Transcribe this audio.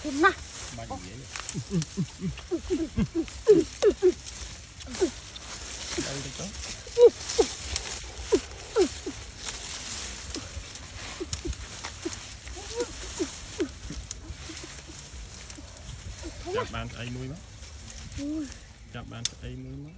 thơm nè. Ba gì vậy? Đây đây có. Chặt bàn ấy muối má. Chặt bàn ấy muối má.